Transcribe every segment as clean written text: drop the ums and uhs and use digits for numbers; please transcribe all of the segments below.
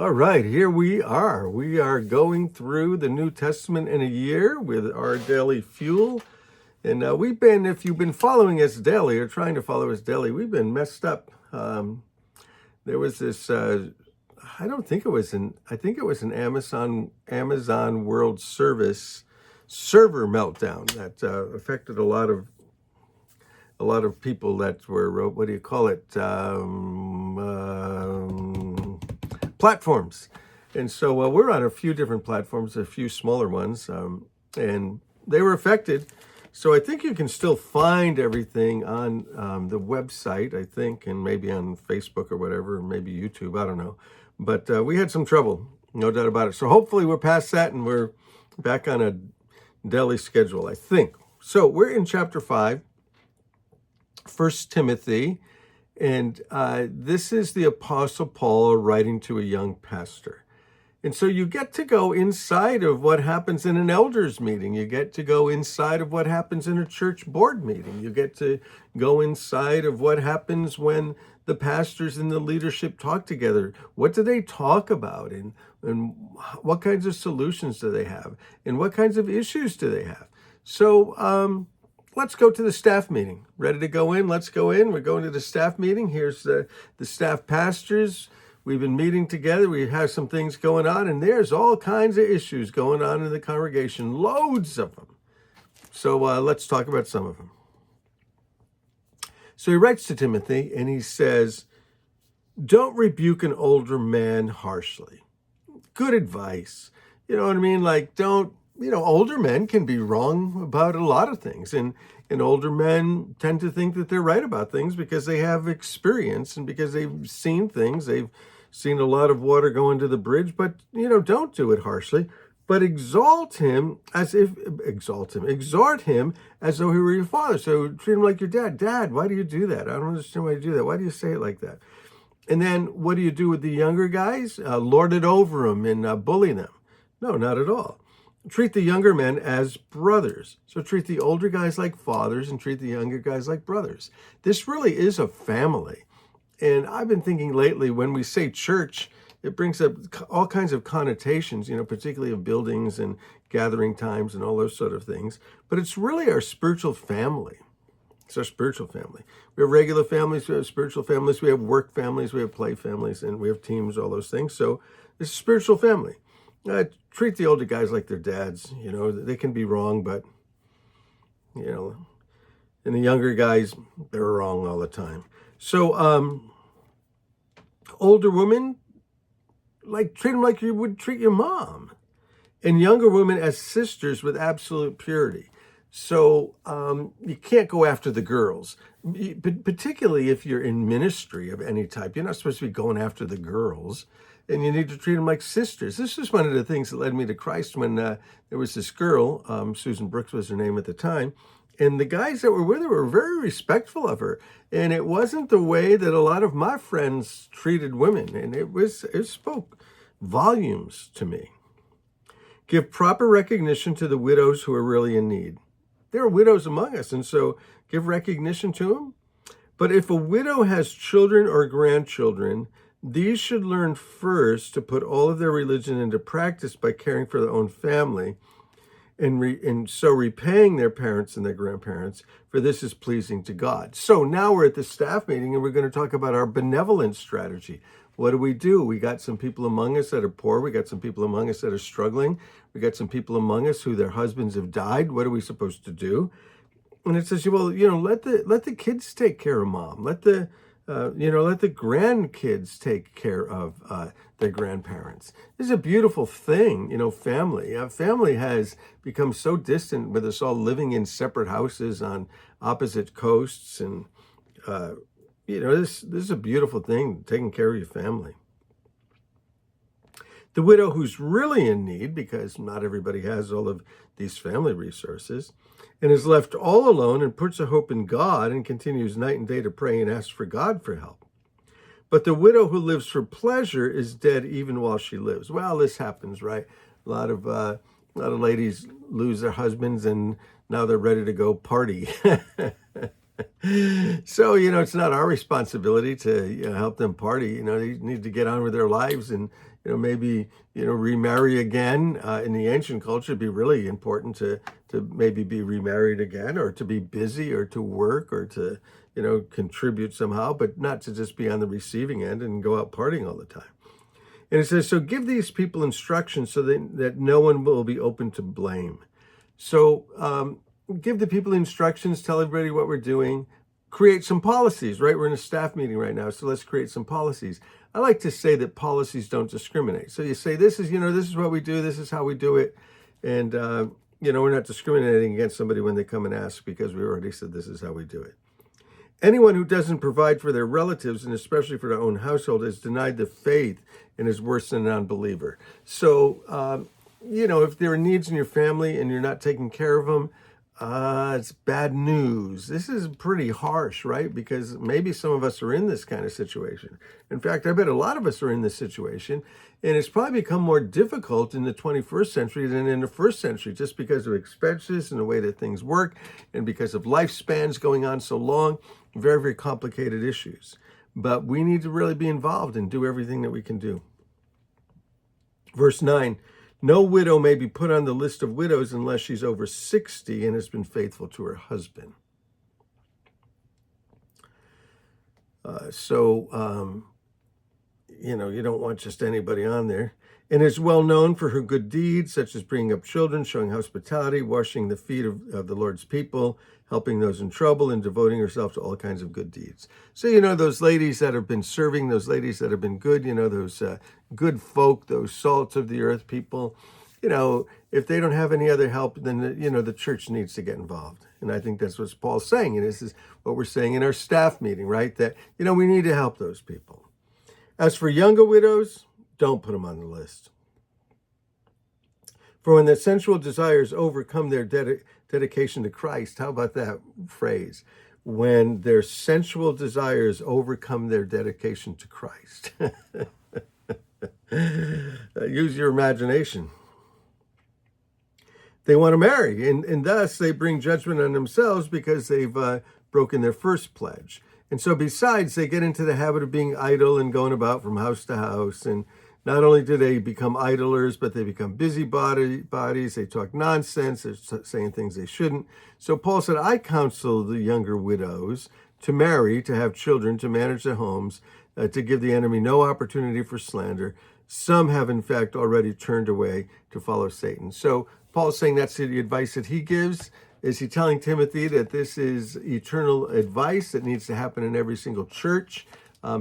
All right, here we are. We are going through the New Testament in a year with our daily fuel. And we've been, if you've been following us daily or trying to follow us daily, we've been messed up. There was this, I don't think it was I think it was an Amazon World Service server meltdown that affected a lot of people that were, what do you call it? Platforms. And so we're on a few different platforms, a few smaller ones, and they were affected. So I think you can still find everything on the website, I think, and maybe on Facebook or whatever, or maybe YouTube, I don't know. But we had some trouble, no doubt about it. So hopefully we're past that and we're back on a daily schedule, I think. So we're in chapter 5, 1 Timothy. And this is the Apostle Paul writing to a young pastor. And so you get to go inside of what happens in an elders meeting. You get to go inside of what happens in a church board meeting. You get to go inside of what happens when the pastors and the leadership talk together. What do they talk about? And what kinds of solutions do they have? And what kinds of issues do they have? So, let's go to the staff meeting. Ready to go in? Let's go in. We're going to the staff meeting. Here's the staff pastors. We've been meeting together. We have some things going on, and there's all kinds of issues going on in the congregation. Loads of them. So let's talk about some of them. So he writes to Timothy, and he says, don't rebuke an older man harshly. Good advice. You know what I mean? Like, don't, older men can be wrong about a lot of things. And older men tend to think that they're right about things because they have experience and because they've seen things. They've seen a lot of water go into the bridge. But, don't do it harshly. But exhort him as though he were your father. So treat him like your dad. Dad, why do you do that? I don't understand why you do that. Why do you say it like that? And then what do you do with the younger guys? Lord it over them and bully them. No, not at all. Treat the younger men as brothers. So treat the older guys like fathers and treat the younger guys like brothers. This really is a family. And I've been thinking lately, when we say church, it brings up all kinds of connotations, particularly of buildings and gathering times and all those sort of things. But it's really our spiritual family. It's our spiritual family. We have regular families, we have spiritual families, we have work families, we have play families, and we have teams, all those things. So it's a spiritual family. Treat the older guys like their dads. They can be wrong, but, and the younger guys, they're wrong all the time. So, older women, treat them like you would treat your mom. And younger women as sisters with absolute purity. So, you can't go after the girls, particularly if you're in ministry of any type. You're not supposed to be going after the girls. And you need to treat them like sisters. This is one of the things that led me to Christ when there was this girl, Susan Brooks was her name at the time, and the guys that were with her were very respectful of her. And it wasn't the way that a lot of my friends treated women, and it spoke volumes to me. Give proper recognition to the widows who are really in need. There are widows among us, and so give recognition to them. But if a widow has children or grandchildren, these should learn first to put all of their religion into practice by caring for their own family and so repaying their parents and their grandparents, for this is pleasing to God. So now we're at the staff meeting and we're going to talk about our benevolent strategy. What do? We got some people among us that are poor. We got some people among us that are struggling. We got some people among us who their husbands have died. What are we supposed to do? And it says, well, let the kids take care of mom. Let the grandkids take care of their grandparents. This is a beautiful thing, family. Family has become so distant with us all living in separate houses on opposite coasts. And, this is a beautiful thing, taking care of your family. The widow who's really in need, because not everybody has all of these family resources, and is left all alone and puts her hope in God and continues night and day to pray and ask for God for help. But the widow who lives for pleasure is dead even while she lives. Well, this happens, right? A lot of ladies lose their husbands and now they're ready to go party. So, it's not our responsibility to, help them party. They need to get on with their lives and, maybe, remarry again. In the ancient culture, it'd be really important to maybe be remarried again, or to be busy, or to work, or to, contribute somehow, but not to just be on the receiving end and go out partying all the time. And it says, so give these people instructions so that no one will be open to blame. So give the people instructions, tell everybody what we're doing, create some policies, right? We're in a staff meeting right now, so let's create some policies. I like to say that policies don't discriminate. So you say, this is what we do, this is how we do it. And, we're not discriminating against somebody when they come and ask, because we already said this is how we do it. Anyone who doesn't provide for their relatives, and especially for their own household, is denied the faith and is worse than an unbeliever. So, if there are needs in your family and you're not taking care of them, it's bad news. This is pretty harsh, right? Because maybe some of us are in this kind of situation. In fact, I bet a lot of us are in this situation, and it's probably become more difficult in the 21st century than in the first century, just because of expenses and the way that things work, and because of lifespans going on so long. Very, very complicated issues. But we need to really be involved and do everything that we can do. Verse 9, no widow may be put on the list of widows unless she's over 60 and has been faithful to her husband. You don't want just anybody on there. And is well known for her good deeds, such as bringing up children, showing hospitality, washing the feet of the Lord's people, helping those in trouble, and devoting herself to all kinds of good deeds. So, those ladies that have been serving, those ladies that have been good, those good folk, those salts of the earth people, if they don't have any other help, then, the church needs to get involved. And I think that's what Paul's saying. And this is what we're saying in our staff meeting, right? That, we need to help those people. As for younger widows, don't put them on the list. For when their sensual desires overcome their dedication to Christ, how about that phrase? When their sensual desires overcome their dedication to Christ. Use your imagination. They want to marry, and thus they bring judgment on themselves because they've broken their first pledge. And so besides, they get into the habit of being idle and going about from house to house. And not only do they become idlers, but they become busybodies. They talk nonsense. They're saying things they shouldn't. So Paul said, I counsel the younger widows to marry, to have children, to manage their homes, to give the enemy no opportunity for slander. Some have, in fact, already turned away to follow Satan. So Paul's saying that's the advice that he gives. Is he telling Timothy that this is eternal advice that needs to happen in every single church?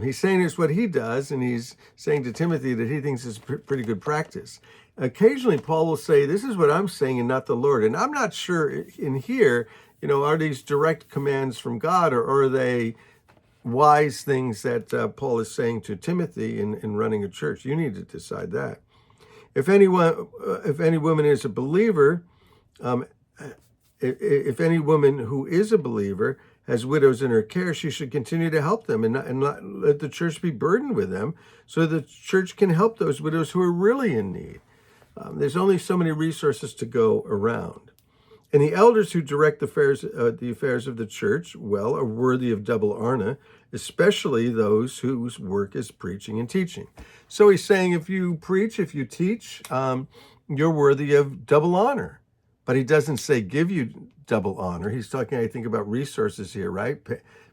He's saying it's what he does, and he's saying to Timothy that he thinks is pretty good practice. Occasionally, Paul will say, this is what I'm saying and not the Lord. And I'm not sure in here, are these direct commands from God, or are they wise things that Paul is saying to Timothy in running a church? You need to decide that. If any woman is a believer, if any woman who is a believer has widows in her care, she should continue to help them and not let the church be burdened with them, so the church can help those widows who are really in need. There's only so many resources to go around. And the elders who direct the affairs of the church, are worthy of double honor, especially those whose work is preaching and teaching. So he's saying if you preach, if you teach, you're worthy of double honor. But he doesn't say give you double honor. He's talking, I think, about resources here, right?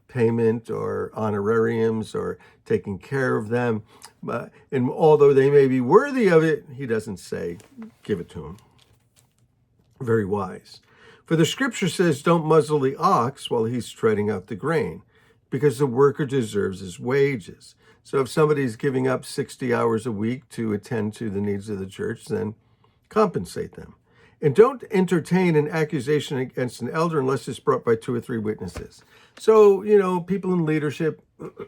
Payment or honorariums or taking care of them. And although they may be worthy of it, he doesn't say give it to them. Very wise. For the scripture says, don't muzzle the ox while he's treading out the grain, because the worker deserves his wages. So if somebody's giving up 60 hours a week to attend to the needs of the church, then compensate them. And don't entertain an accusation against an elder unless it's brought by 2 or 3 witnesses. So, people in leadership,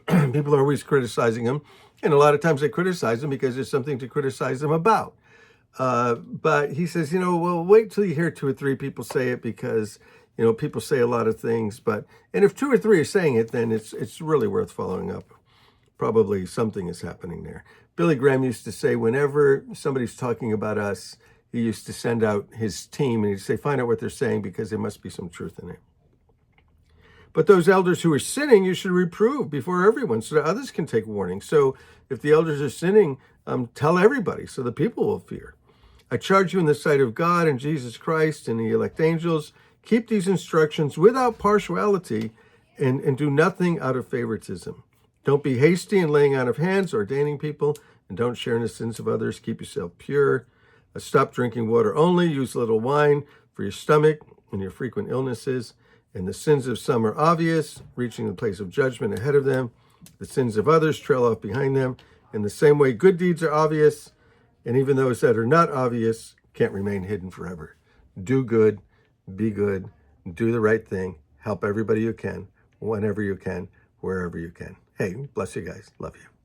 people are always criticizing them. And a lot of times they criticize them because there's something to criticize them about. But he says, wait till you hear 2 or 3 people say it, because, people say a lot of things. And if 2 or 3 are saying it, then it's really worth following up. Probably something is happening there. Billy Graham used to say, whenever somebody's talking about us, he used to send out his team and he'd say, find out what they're saying, because there must be some truth in it. But those elders who are sinning, you should reprove before everyone so that others can take warning. So if the elders are sinning, tell everybody so the people will fear. I charge you in the sight of God and Jesus Christ and the elect angels, keep these instructions without partiality and do nothing out of favoritism. Don't be hasty in laying on of hands, ordaining people, and don't share in the sins of others. Keep yourself pure. Stop drinking water only. Use little wine for your stomach and your frequent illnesses. And the sins of some are obvious, reaching the place of judgment ahead of them. The sins of others trail off behind them. In the same way, good deeds are obvious, and even those that are not obvious can't remain hidden forever. Do good, be good, do the right thing, help everybody you can, whenever you can, wherever you can. Hey, bless you guys. Love you.